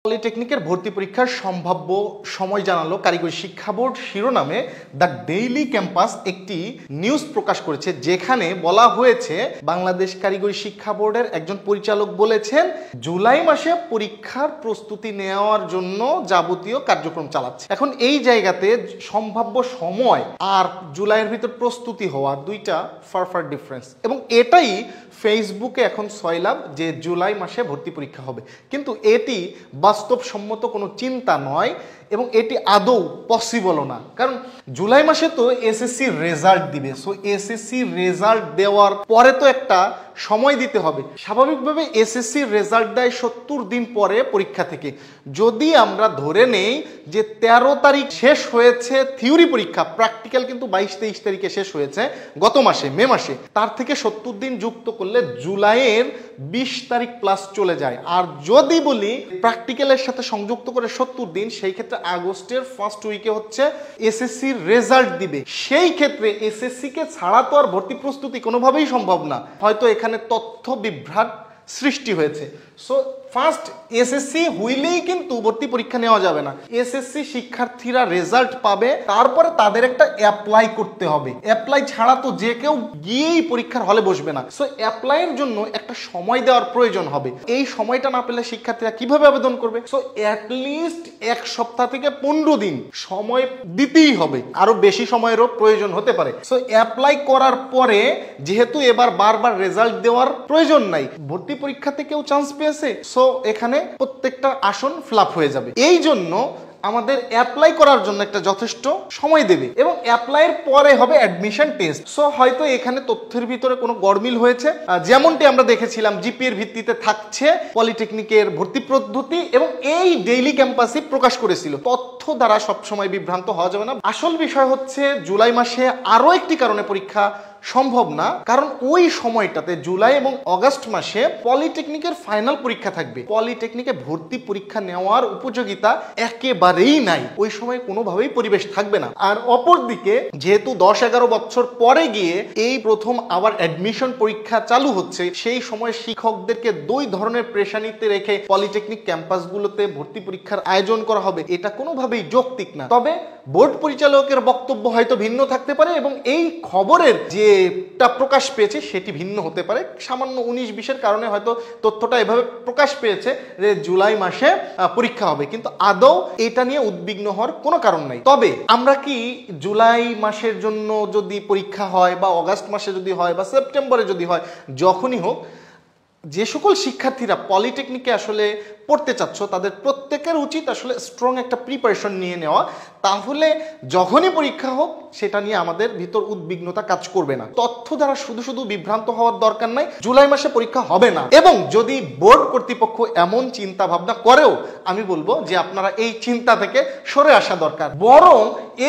পলিটেকনিকের ভর্তি পরীক্ষার সম্ভাব্য সময় জানালো কারিগরি শিক্ষা বোর্ড শিরোনামে দ্য ডেইলি ক্যাম্পাস একটি নিউজ প্রকাশ করেছে, যেখানে বলা হয়েছে বাংলাদেশ কারিগরি শিক্ষা বোর্ডের একজন পরিচালক বলেছেন জুলাই মাসে পরীক্ষার প্রস্তুতি নেওয়ার জন্য যাবতীয় কার্যক্রম চালাচ্ছে। এখন এই জায়গাতে সম্ভাব্য সময় আর জুলাইয়ের ভিতর প্রস্তুতি হওয়া দুইটা ফার ডিফারেন্স, এবং এটাই ফেসবুকে এখন ছয়লাভ যে জুলাই মাসে ভর্তি পরীক্ষা হবে, কিন্তু এটি বাস্তবসম্মত কোনো চিন্তা নয় এবং এটি আদৌ পসিবলও না। কারণ জুলাই মাসে তো এসএসসি রেজাল্ট দিবে, সো এসএসসি রেজাল্ট দেওয়ার পরে তো একটা সময় দিতে হবে। স্বাভাবিকভাবে এসএসসি রেজাল্ট দেয় 70 দিন পরে পরীক্ষা থেকে। যদি আমরা ধরে নেই যে 13 তারিখ শেষ হয়েছে থিওরি পরীক্ষা, প্র্যাকটিক্যাল কিন্তু 22-23 তারিখে শেষ হয়েছে গত মাসে, মে মাসে, তার থেকে 70 দিন যুক্ত করলে জুলাইয়ের 20 তারিখ প্লাস চলে যায়। আর যদি বলি প্র্যাকটিক্যালের সাথে সংযুক্ত করে 70 দিন, সেই ক্ষেত্রে আগস্টের ফার্স্ট উইকে হচ্ছে এসএসসি রেজাল্ট দিবে। সেই ক্ষেত্রে এসএসসি কে ছাড়া তো আর ভর্তি প্রস্তুতি কোনোভাবেই সম্ভব না। হয়তো এখানে তথ্য বিভ্রাট সৃষ্টি হয়েছে। সো ফার্স্ট এসএসসি হইলেই কিন্তু ভর্তি পরীক্ষা নেওয়া যাবে না। এসএসসি শিক্ষার্থীরা রেজাল্ট পাবে, তারপরে তাদের একটা অ্যাপ্লাই করতে হবে। অ্যাপ্লাই ছাড়া তো যে কেউ গিয়েই পরীক্ষার হলে বসবে না। সো অ্যাপ্লাইয়ের জন্য একটা সময় দেওয়ার প্রয়োজন হবে। এই সময়টা না পেলে শিক্ষার্থীরা কিভাবে আবেদন করবে? সো অ্যাটলিস্ট 1 সপ্তাহ থেকে 15 দিন সময় দিতেই হবে, আরো বেশি সময়েরও প্রয়োজন হতে পারে। সো অ্যাপ্লাই করার পরে যেহেতু এবার বারবার রেজাল্ট দেওয়ার প্রয়োজন নাই, ভর্তি পরীক্ষাতে কেউ চান্স পেয়েছে, সো এখানে প্রত্যেকটা আসন ফ্লাপ হয়ে যাবে। এই জন্য আমাদের অ্যাপ্লাই করার জন্য একটা যথেষ্ট সময় দেবে এবং অ্যাপ্লাইয়ের পরে হবে অ্যাডমিশন টেস্ট। সো হয়তো এখানে তথ্যের ভিতরে কোনো গরমিল হয়েছে, যেমনটি আমরা দেখেছিলাম জিপি এর ভিত্তিতে থাকছে পলিটেকনিকের ভর্তি পদ্ধতি, এবং এই ডেইলি ক্যাম্পাসই প্রকাশ করেছিল। তথ্য দ্বারা সবসময় বিভ্রান্ত হওয়া যাবে না। আসল বিষয় হচ্ছে জুলাই মাসে আরো একটি কারণে পরীক্ষা সম্ভব না, কারণ ওই সময়টাতে জুলাই এবং অগাস্ট মাসে পলিটেকনিকের ফাইনাল পরীক্ষা থাকবে। পলিটেকনিকে ভর্তি পরীক্ষা নেওয়ার উপযোগিতা একেবারেই নাই, ওই সময় কোনোভাবেই পরিবেশ থাকবে না। আর অপরদিকে যেহেতু 10-11 বছর পরে গিয়ে এই প্রথম আবার অ্যাডমিশন পরীক্ষা চালু হচ্ছে, সেই সময় শিক্ষকদেরকে 2 ধরনের প্রেশানিতে রেখে পলিটেকনিক ক্যাম্পাসগুলোতে ভর্তি পরীক্ষার আয়োজন করা হবে, এটা কোনোভাবেই যৌক্তিক না। তবে বোর্ড পরিচালকের বক্তব্য হয়তো ভিন্ন থাকতে পারে এবং এই খবরের যেটা প্রকাশ পেয়েছে সেটি ভিন্ন হতে পারে। সামান্য 19-20-এর কারণে হয়তো তথ্যটা এভাবে প্রকাশ পেয়েছে যে জুলাই মাসে পরীক্ষা হবে, কিন্তু আদৌ এটা নিয়ে উদ্বিগ্ন হওয়ার কোনো কারণ নাই। তবে আমরা কি জুলাই মাসের জন্য যদি পরীক্ষা হয় বা অগাস্ট মাসে যদি হয় বা সেপ্টেম্বরে যদি হয়, যখনই হোক, যে সকল শিক্ষার্থীরা পলিটেকনিকে আসলে পড়তে চাচ্ছ তাদের প্রত্যেকের উচিত আসলে স্ট্রং একটা প্রিপারেশন নিয়ে নেওয়া। তাহলে যখনই পরীক্ষা হোক সেটা নিয়ে আমাদের ভিতর উদ্বিগ্নতা কাজ করবে না। তথ্য দ্বারা শুধু শুধু বিভ্রান্ত হওয়ার দরকার নাই। জুলাই মাসে পরীক্ষা হবে না, এবং যদি বোর্ড কর্তৃপক্ষ এমন চিন্তা ভাবনা করেও, আমি বলবো যে আপনারা এই চিন্তা থেকে সরে আসা দরকার। বরং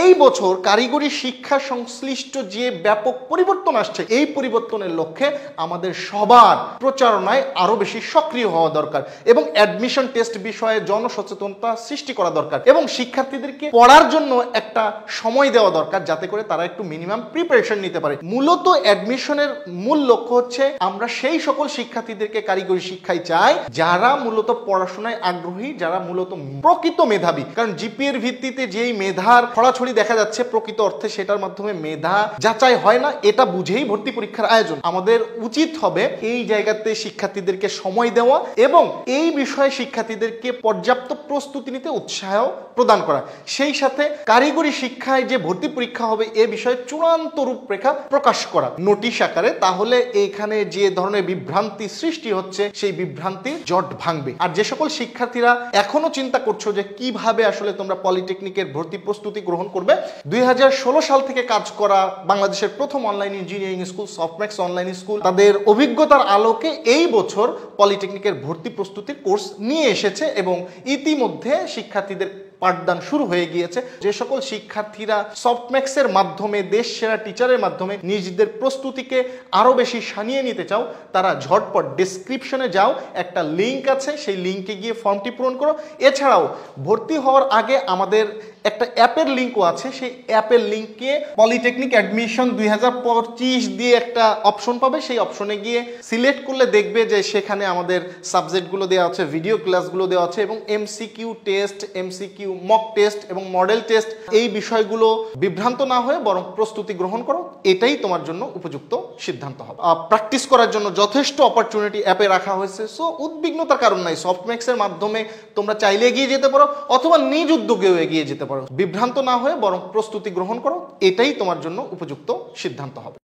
এই বছর কারিগরি শিক্ষা সংশ্লিষ্ট যে ব্যাপক পরিবর্তন আসছে, এই পরিবর্তনের লক্ষ্যে আমাদের সবার প্রচারণায় আরো বেশি সক্রিয় হওয়া দরকার এবং অ্যাডমিশন টেস্ট বিষয়ে জনসচেতনতা সৃষ্টি করা দরকার এবং শিক্ষার্থীদেরকে পড়ার জন্য একটা সময় দেওয়া দরকার, যাতে করে তারা একটু মিনিমাম প্রিপারেশন নিতে পারে। মূলত অ্যাডমিশনের মূল লক্ষ্য হচ্ছে আমরা সেই সকল শিক্ষার্থীদেরকে কারিগরি শিক্ষায় চাই যারা মূলত পড়াশোনায় আগ্রহী, যারা মূলত প্রকৃত মেধাবী। কারণ জিপি এর ভিত্তিতে যেই মেধার ছড়াছড়ি দেখা যাচ্ছে, প্রকৃত অর্থে সেটার মাধ্যমে মেধা যাচাই হয় না, এটা বুঝেই ভর্তি পরীক্ষার আয়োজন। আমাদের উচিত হবে এই জায়গাতে শিক্ষার্থীদেরকে সময় দেওয়া এবং এই বিষয়ে শিক্ষার্থীদেরকে পর্যাপ্ত প্রস্তুতি নিতে উৎসাহ প্রদান করা। সেই সাথে কারিগরি শিক্ষায় যে ভর্তি পরীক্ষা হবে এ বিষয়ে চূড়ান্ত রূপরেখা প্রকাশ করা নোটিশ আকারে। তাহলে এখানে যে ধরনের বিভ্রান্তি সৃষ্টি হচ্ছে সেই বিভ্রান্তির জট ভাঙবে। আর যে সকল শিক্ষার্থীরা এখনো চিন্তা করছো যে কিভাবে আসলে তোমরা পলিটেকনিকের ভর্তি প্রস্তুতি গ্রহণ করবে, 2016 সাল থেকে কাজ করা বাংলাদেশের প্রথম online engineering school Softmax online school তাদের অভিজ্ঞতার আলোকে এই বছর পলিটেকনিকের ভর্তি প্রস্তুতির কোর্স নিয়ে এসেছে এবং ইতিমধ্যে শিক্ষার্থীদের পাঠদান শুরু হয়ে গিয়েছে। যে সকল শিক্ষার্থীরা সফটম্যাক্সের মাধ্যমে দেশ সেরা টিচারের মাধ্যমে নিজেদের প্রস্তুতিকে আরো বেশি সানিয়ে নিতে চাও, তারা ঝটপট ডেসক্রিপশনে যাও, একটা লিঙ্ক আছে, সেই লিঙ্কে গিয়ে ফর্মটি পূরণ করো। এছাড়াও ভর্তি হওয়ার আগে আমাদের একটা অ্যাপের লিঙ্কও আছে, সেই অ্যাপের লিঙ্কে পলিটেকনিক অ্যাডমিশন 2025 দিয়ে একটা অপশন পাবে। সেই অপশনে গিয়ে সিলেক্ট করলে দেখবে যে সেখানে আমাদের সাবজেক্টগুলো দেওয়া আছে, ভিডিও ক্লাসগুলো দেওয়া আছে এবং MCQ test, MCQ mock test এবং মডেল টেস্ট, এই বিষয়গুলো বিভ্রান্ত না হয়ে বরং প্রস্তুতি গ্রহণ করো, এটাই তোমার জন্য উপযুক্ত সিদ্ধান্ত হবে। প্র্যাকটিস করার জন্য যথেষ্ট অপরচুনিটি অ্যাপে রাখা হয়েছে, সো উদ্বিগ্নতার কারণ নাই। সফটম্যাক্সের মাধ্যমে তোমরা চাইলে এগিয়ে যেতে পারো অথবা নিজ উদ্যোগেও এগিয়ে যেতে পারো। বিভ্রান্ত না হয়ে বরং প্রস্তুতি গ্রহণ করো, এটাই তোমার জন্য উপযুক্ত সিদ্ধান্ত হবে।